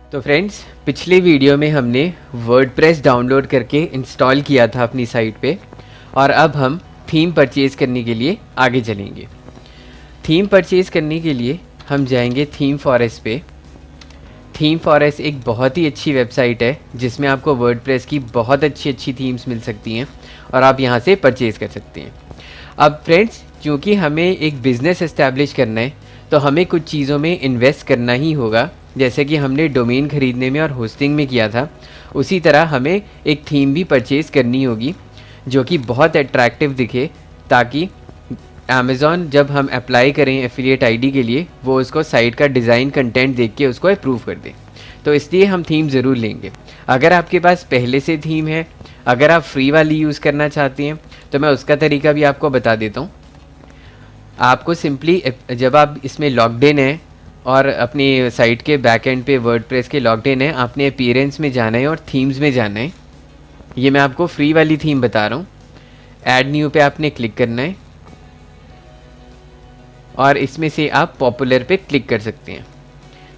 तो फ्रेंड्स, पिछले वीडियो में हमने वर्डप्रेस डाउनलोड करके इंस्टॉल किया था अपनी साइट पे, और अब हम थीम परचेज़ करने के लिए आगे चलेंगे। थीम परचेज़ करने के लिए हम जाएंगे थीम फॉरेस्ट पे। थीम फॉरेस्ट एक बहुत ही अच्छी वेबसाइट है जिसमें आपको वर्डप्रेस की बहुत अच्छी थीम्स मिल सकती हैं और आप यहाँ से परचेज़ कर सकते हैं। अब फ्रेंड्स, क्योंकि हमें एक बिज़नेस इस्टेब्लिश करना है तो हमें कुछ चीज़ों में इन्वेस्ट करना ही होगा। जैसे कि हमने डोमेन ख़रीदने में और होस्टिंग में किया था, उसी तरह हमें एक थीम भी परचेज़ करनी होगी जो कि बहुत अट्रैक्टिव दिखे, ताकि अमेज़ॉन जब हम अप्लाई करें एफिलिएट आईडी के लिए, वो उसको साइट का डिज़ाइन कंटेंट देख के उसको अप्रूव कर दे। तो इसलिए हम थीम ज़रूर लेंगे। अगर आपके पास पहले से थीम है, अगर आप फ्री वाली यूज़ करना चाहते हैं, तो मैं उसका तरीका भी आपको बता देता हूँ। आपको सिंपली जब आप इसमें लॉग्ड इन है और अपनी साइट के बैक एंड पे वर्डप्रेस के लॉग्ड इन है, आपने अपीयरेंस में जाना है और थीम्स में जाना है। ये मैं आपको फ्री वाली थीम बता रहा हूँ। ऐड न्यू पे आपने क्लिक करना है और इसमें से आप पॉपुलर पे क्लिक कर सकते हैं।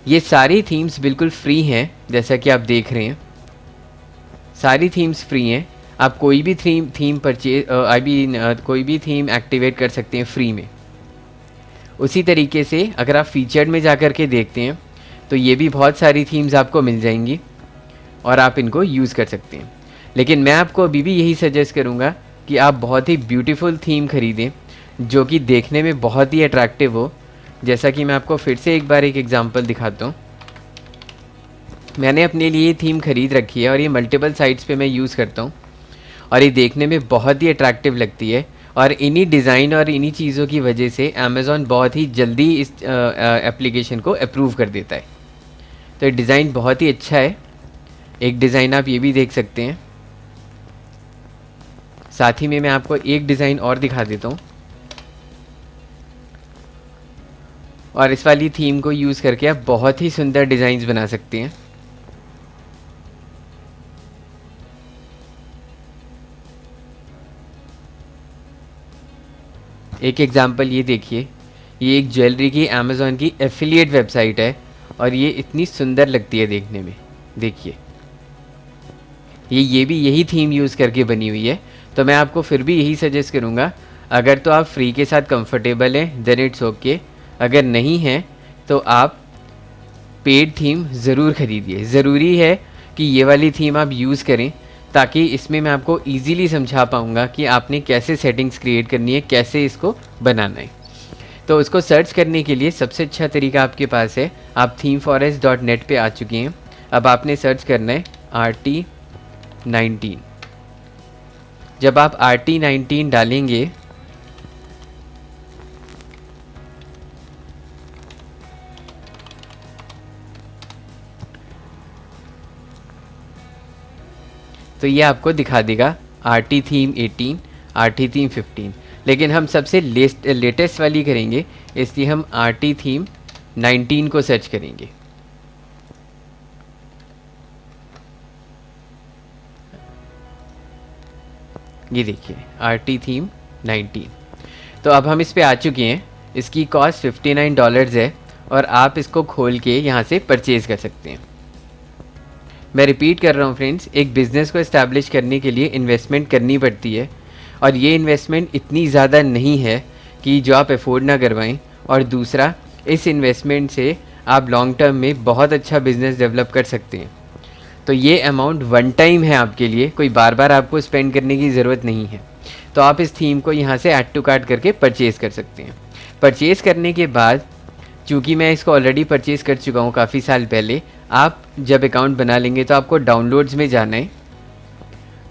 ये सारी थीम्स बिल्कुल फ्री हैं, जैसा कि आप देख रहे हैं, सारी थीम्स फ्री हैं। आप कोई भी थीम परचेज कोई भी थीम एक्टिवेट कर सकते हैं फ्री में। उसी तरीके से अगर आप फीचर्ड में जाकर के देखते हैं तो ये भी बहुत सारी थीम्स आपको मिल जाएंगी और आप इनको यूज़ कर सकते हैं। लेकिन मैं आपको अभी भी यही सजेस्ट करूँगा कि आप बहुत ही ब्यूटीफुल थीम ख़रीदें जो कि देखने में बहुत ही अट्रैक्टिव हो। जैसा कि मैं आपको फिर से एक बार एक एग्जांपल दिखाता हूँ। मैंने अपने लिए थीम ख़रीद रखी है और ये मल्टीपल साइट्स पे मैं यूज़ करता हूँ और ये देखने में बहुत ही अट्रैक्टिव लगती है। और इन्हीं डिज़ाइन और इन्हीं चीज़ों की वजह से अमेज़ॉन बहुत ही जल्दी इस एप्लीकेशन को अप्रूव कर देता है। तो ये डिज़ाइन बहुत ही अच्छा है। एक डिज़ाइन आप ये भी देख सकते हैं। साथ ही में मैं आपको एक डिज़ाइन और दिखा देता हूँ, और इस वाली थीम को यूज़ करके आप बहुत ही सुंदर डिज़ाइंस बना सकते हैं। एक एग्जांपल ये देखिए, ये एक ज्वेलरी की अमेज़ॉन की एफिलिएट वेबसाइट है और ये इतनी सुंदर लगती है देखने में। देखिए, ये भी यही थीम यूज़ करके बनी हुई है। तो मैं आपको फिर भी यही सजेस्ट करूँगा, अगर तो आप फ्री के साथ कंफर्टेबल हैं देन इट्स ओके, अगर नहीं है तो आप पेड थीम ज़रूर ख़रीदिए। ज़रूरी है कि ये वाली थीम आप यूज़ करें, ताकि इसमें मैं आपको इजीली समझा पाऊँगा कि आपने कैसे सेटिंग्स क्रिएट करनी है, कैसे इसको बनाना है। तो उसको सर्च करने के लिए सबसे अच्छा तरीका आपके पास है, आप themeforest.net पे आ चुके हैं। अब आपने सर्च करना है RT19। जब आप RT19 डालेंगे तो ये आपको दिखा देगा RT थीम 18, RT थीम 15, लेकिन हम सबसे लेटेस्ट वाली करेंगे, इसलिए हम RT थीम 19 को सर्च करेंगे। ये देखिए RT थीम 19। तो अब हम इस पे आ चुके हैं। इसकी कॉस्ट $59 है और आप इसको खोल के यहाँ से परचेज़ कर सकते हैं। मैं रिपीट कर रहा हूँ फ्रेंड्स, एक बिज़नेस को इस्टेब्लिश करने के लिए इन्वेस्टमेंट करनी पड़ती है, और ये इन्वेस्टमेंट इतनी ज़्यादा नहीं है कि जो आप अफोर्ड ना करवाएं। और दूसरा, इस इन्वेस्टमेंट से आप लॉन्ग टर्म में बहुत अच्छा बिज़नेस डेवलप कर सकते हैं। तो ये अमाउंट वन टाइम है आपके लिए, कोई बार बार आपको स्पेंड करने की ज़रूरत नहीं है। तो आप इस थीम को यहाँ से ऐड टू कार्ट करके परचेज़ कर सकते हैं। परचेज़ करने के बाद, चूँकि मैं इसको ऑलरेडी परचेज़ कर चुका हूँ काफ़ी साल पहले, आप जब अकाउंट बना लेंगे तो आपको डाउनलोड्स में जाना है।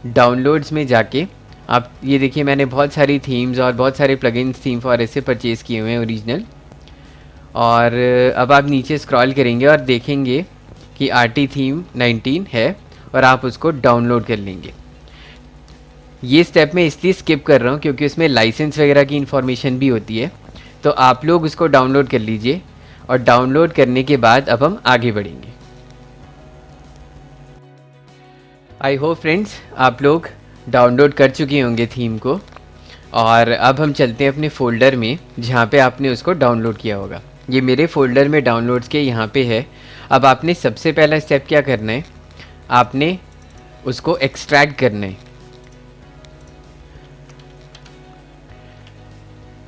डाउनलोड्स में जाके आप ये देखिए, मैंने बहुत सारी थीम्स और बहुत सारे प्लगइन्स थीम फॉरेस्ट से परचेज़ किए हुए हैं ओरिजिनल। और अब आप नीचे स्क्रॉल करेंगे और देखेंगे कि RT थीम 19 है और आप उसको डाउनलोड कर लेंगे। ये स्टेप मैं इसलिए स्किप कर रहा हूँ क्योंकि उसमें लाइसेंस वगैरह की इन्फॉर्मेशन भी होती है। तो आप लोग उसको डाउनलोड कर लीजिए, और डाउनलोड करने के बाद अब हम आगे बढ़ेंगे। आई होप फ्रेंड्स आप लोग डाउनलोड कर चुके होंगे थीम को, और अब हम चलते हैं अपने फ़ोल्डर में जहाँ पे आपने उसको डाउनलोड किया होगा। ये मेरे फ़ोल्डर में डाउनलोड्स के यहाँ पे है। अब आपने सबसे पहला स्टेप क्या करना है, आपने उसको एक्सट्रैक्ट करना है।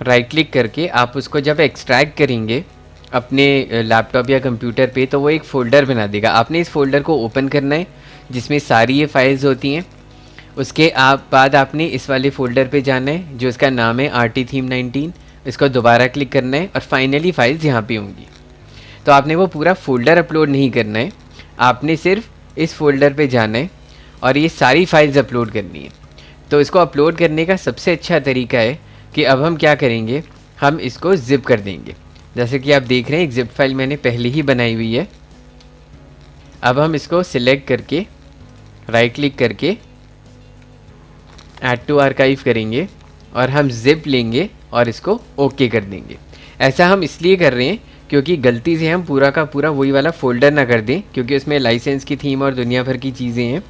राइट क्लिक करके आप उसको जब एक्सट्रैक्ट करेंगे अपने लैपटॉप या कंप्यूटर पे, तो वो एक फ़ोल्डर बना देगा। आपने इस फोल्डर को ओपन करना है जिसमें सारी ये फाइल्स होती हैं। उसके बाद आपने इस वाले फ़ोल्डर पे जाना है जो इसका नाम है RT थीम 19। इसको दोबारा क्लिक करना है और फाइनली फाइल्स यहाँ पे होंगी। तो आपने वो पूरा फ़ोल्डर अपलोड नहीं करना है, आपने सिर्फ इस फोल्डर पे जाना है और ये सारी फाइल्स अपलोड करनी है। तो इसको अपलोड करने का सबसे अच्छा तरीका है कि अब हम क्या करेंगे, हम इसको ज़िप कर देंगे। जैसे कि आप देख रहे हैं एक ज़िप फाइल मैंने पहले ही बनाई हुई है। अब हम इसको सिलेक्ट करके राइट क्लिक करके ऐड टू आर्काइव करेंगे और हम ज़िप लेंगे और इसको ओके कर देंगे। ऐसा हम इसलिए कर रहे हैं क्योंकि गलती से हम पूरा का पूरा वही वाला फ़ोल्डर ना कर दें, क्योंकि उसमें लाइसेंस की थीम और दुनिया भर की चीज़ें हैं।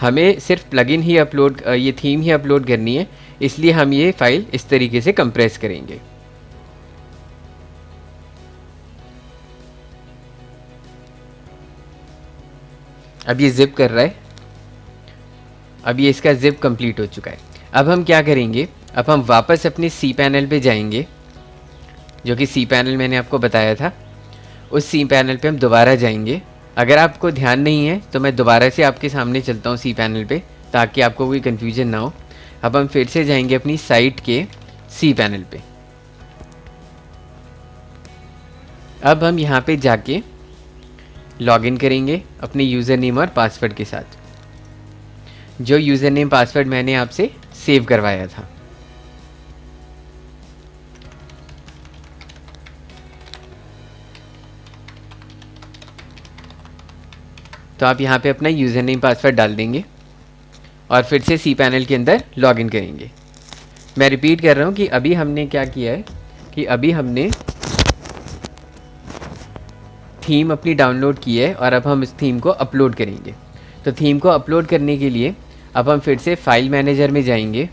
हमें सिर्फ प्लगइन ही अपलोड, ये थीम ही अपलोड करनी है, इसलिए हम ये फ़ाइल इस तरीके से कंप्रेस करेंगे। अब ये ज़िप कर रहा है, अब ये इसका ज़िप कंप्लीट हो चुका है। अब हम क्या करेंगे, अब हम वापस अपने सी पैनल पे जाएंगे, जो कि सी पैनल मैंने आपको बताया था। उस सी पैनल पे हम दोबारा जाएंगे। अगर आपको ध्यान नहीं है तो मैं दोबारा से आपके सामने चलता हूँ सी पैनल पे, ताकि आपको कोई कन्फ्यूजन ना हो। अब हम फिर से जाएंगे अपनी साइट के सी पैनल पे। अब हम यहाँ पे जाके लॉगिन करेंगे अपने यूज़र नेम और पासवर्ड के साथ, जो यूज़र नेम पासवर्ड मैंने आपसे सेव करवाया था। तो आप यहाँ पे अपना यूज़र नेम पासवर्ड डाल देंगे और फिर से सी पैनल के अंदर लॉगिन करेंगे। मैं रिपीट कर रहा हूँ कि अभी हमने क्या किया है कि अभी हमने थीम अपनी डाउनलोड की है और अब हम इस थीम को अपलोड करेंगे। तो थीम को अपलोड करने के लिए अब हम फिर से फाइल मैनेजर में जाएंगे।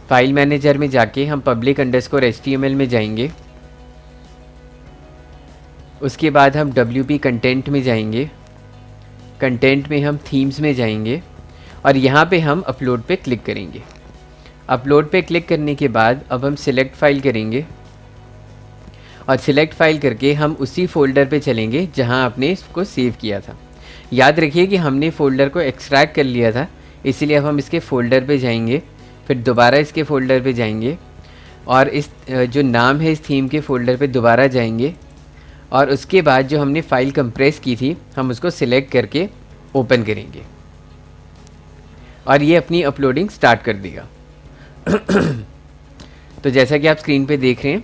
फाइल मैनेजर में जाके हम public_html में जाएंगे। उसके बाद हम WP कंटेंट में जाएंगे। कंटेंट में हम थीम्स में जाएंगे और यहाँ पे हम अपलोड पे क्लिक करेंगे। अपलोड पे क्लिक करने के बाद अब हम सिलेक्ट फाइल करेंगे और सिलेक्ट फाइल करके हम उसी फोल्डर पे चलेंगे जहाँ आपने इसको सेव किया था। याद रखिए कि हमने फ़ोल्डर को एक्सट्रैक्ट कर लिया था, इसीलिए अब हम इसके फ़ोल्डर पे जाएंगे, फिर दोबारा इसके फ़ोल्डर पे जाएंगे और इस जो नाम है इस थीम के फ़ोल्डर पे दोबारा जाएंगे और उसके बाद जो हमने फ़ाइल कंप्रेस की थी हम उसको सिलेक्ट करके ओपन करेंगे और ये अपनी अपलोडिंग स्टार्ट कर देगा। तो जैसा कि आप स्क्रीन पे देख रहे हैं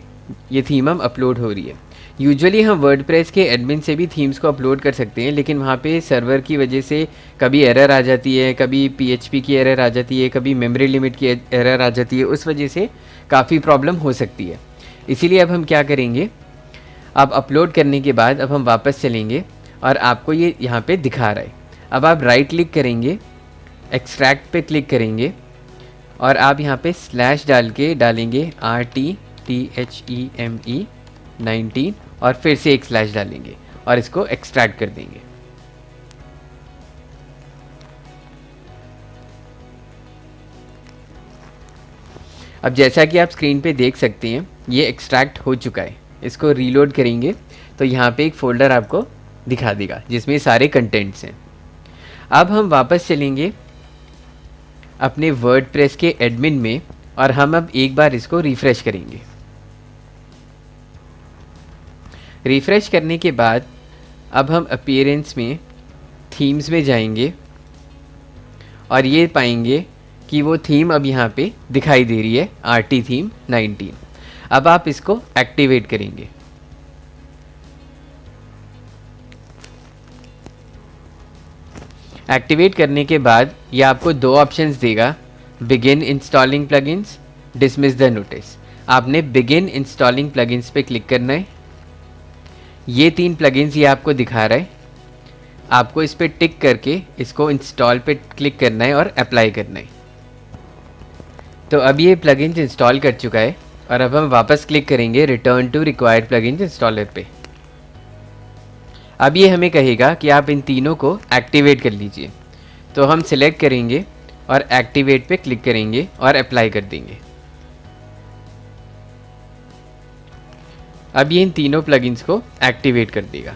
ये थीम हम अपलोड हो रही है। यूजुअली हम वर्डप्रेस के एडमिन से भी थीम्स को अपलोड कर सकते हैं, लेकिन वहाँ पे सर्वर की वजह से कभी एरर आ जाती है, कभी PHP की एरर आ जाती है, कभी मेमोरी लिमिट की एरर आ जाती है, उस वजह से काफ़ी प्रॉब्लम हो सकती है। इसीलिए अब हम क्या करेंगे, अब अपलोड करने के बाद अब हम वापस चलेंगे और आपको ये यहाँ पे दिखा रहा है। अब आप राइट क्लिक करेंगे, एक्सट्रैक्ट पे क्लिक करेंगे और आप यहाँ पे स्लैश डाल के डालेंगे RTTHEME 19 और फिर से एक स्लैश डालेंगे और इसको एक्सट्रैक्ट कर देंगे। अब जैसा कि आप स्क्रीन पे देख सकते हैं ये एक्सट्रैक्ट हो चुका है। इसको रीलोड करेंगे तो यहाँ पे एक फ़ोल्डर आपको दिखा देगा जिसमें सारे कंटेंट्स हैं। अब हम वापस चलेंगे अपने वर्डप्रेस के एडमिन में और हम अब एक बार इसको रिफ़्रेश करेंगे। रिफ़्रेश करने के बाद अब हम अपीयरेंस में थीम्स में जाएंगे और ये पाएंगे कि वो थीम अब यहाँ पे दिखाई दे रही है, RT थीम 19। अब आप इसको एक्टिवेट करेंगे। एक्टिवेट करने के बाद ये आपको दो ऑप्शंस देगा, begin installing plugins, dismiss the notice. आपने बिगिन इंस्टॉलिंग प्लगइन्स पे क्लिक करना है। ये 3 प्लगइन्स ये आपको दिखा रहा है, आपको इस पर टिक करके इसको इंस्टॉल पे क्लिक करना है और अप्लाई करना है। तो अब ये प्लगइन्स इंस्टॉल कर चुका है। और अब हम वापस क्लिक करेंगे return to required plugins installer पे। अब ये हमें कहेगा कि आप इन तीनों को एक्टिवेट कर लीजिए, तो हम सिलेक्ट करेंगे और एक्टिवेट पे क्लिक करेंगे और अप्लाई कर देंगे। अब ये इन तीनों प्लगइन्स को एक्टिवेट कर देगा।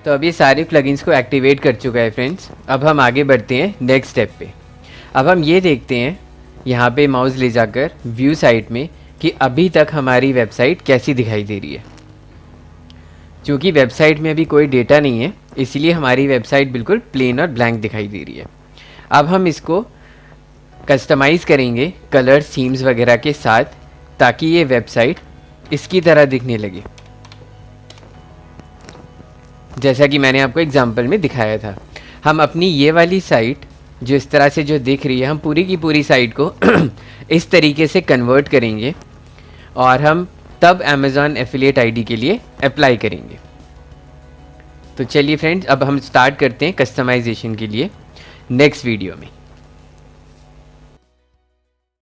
तो अब ये सारे प्लगइन्स को एक्टिवेट कर चुका है फ्रेंड्स। अब हम आगे बढ़ते हैं नेक्स्ट स्टेप पे। अब हम ये देखते हैं यहाँ पे माउस ले जाकर व्यू साइट में कि अभी तक हमारी वेबसाइट कैसी दिखाई दे रही है। क्योंकि वेबसाइट में अभी कोई डेटा नहीं है, इसलिए हमारी वेबसाइट बिल्कुल प्लेन और ब्लैंक दिखाई दे रही है। अब हम इसको कस्टमाइज़ करेंगे कलर थीम्स वगैरह के साथ, ताकि ये वेबसाइट इसकी तरह दिखने लगे, जैसा कि मैंने आपको एग्जांपल में दिखाया था। हम अपनी ये वाली साइट जो इस तरह से जो दिख रही है, हम पूरी की पूरी साइट को इस तरीके से कन्वर्ट करेंगे और हम तब अमेज़ॉन एफिलिएट आईडी के लिए अप्लाई करेंगे। तो चलिए फ्रेंड्स, अब हम स्टार्ट करते हैं कस्टमाइजेशन के लिए नेक्स्ट वीडियो में।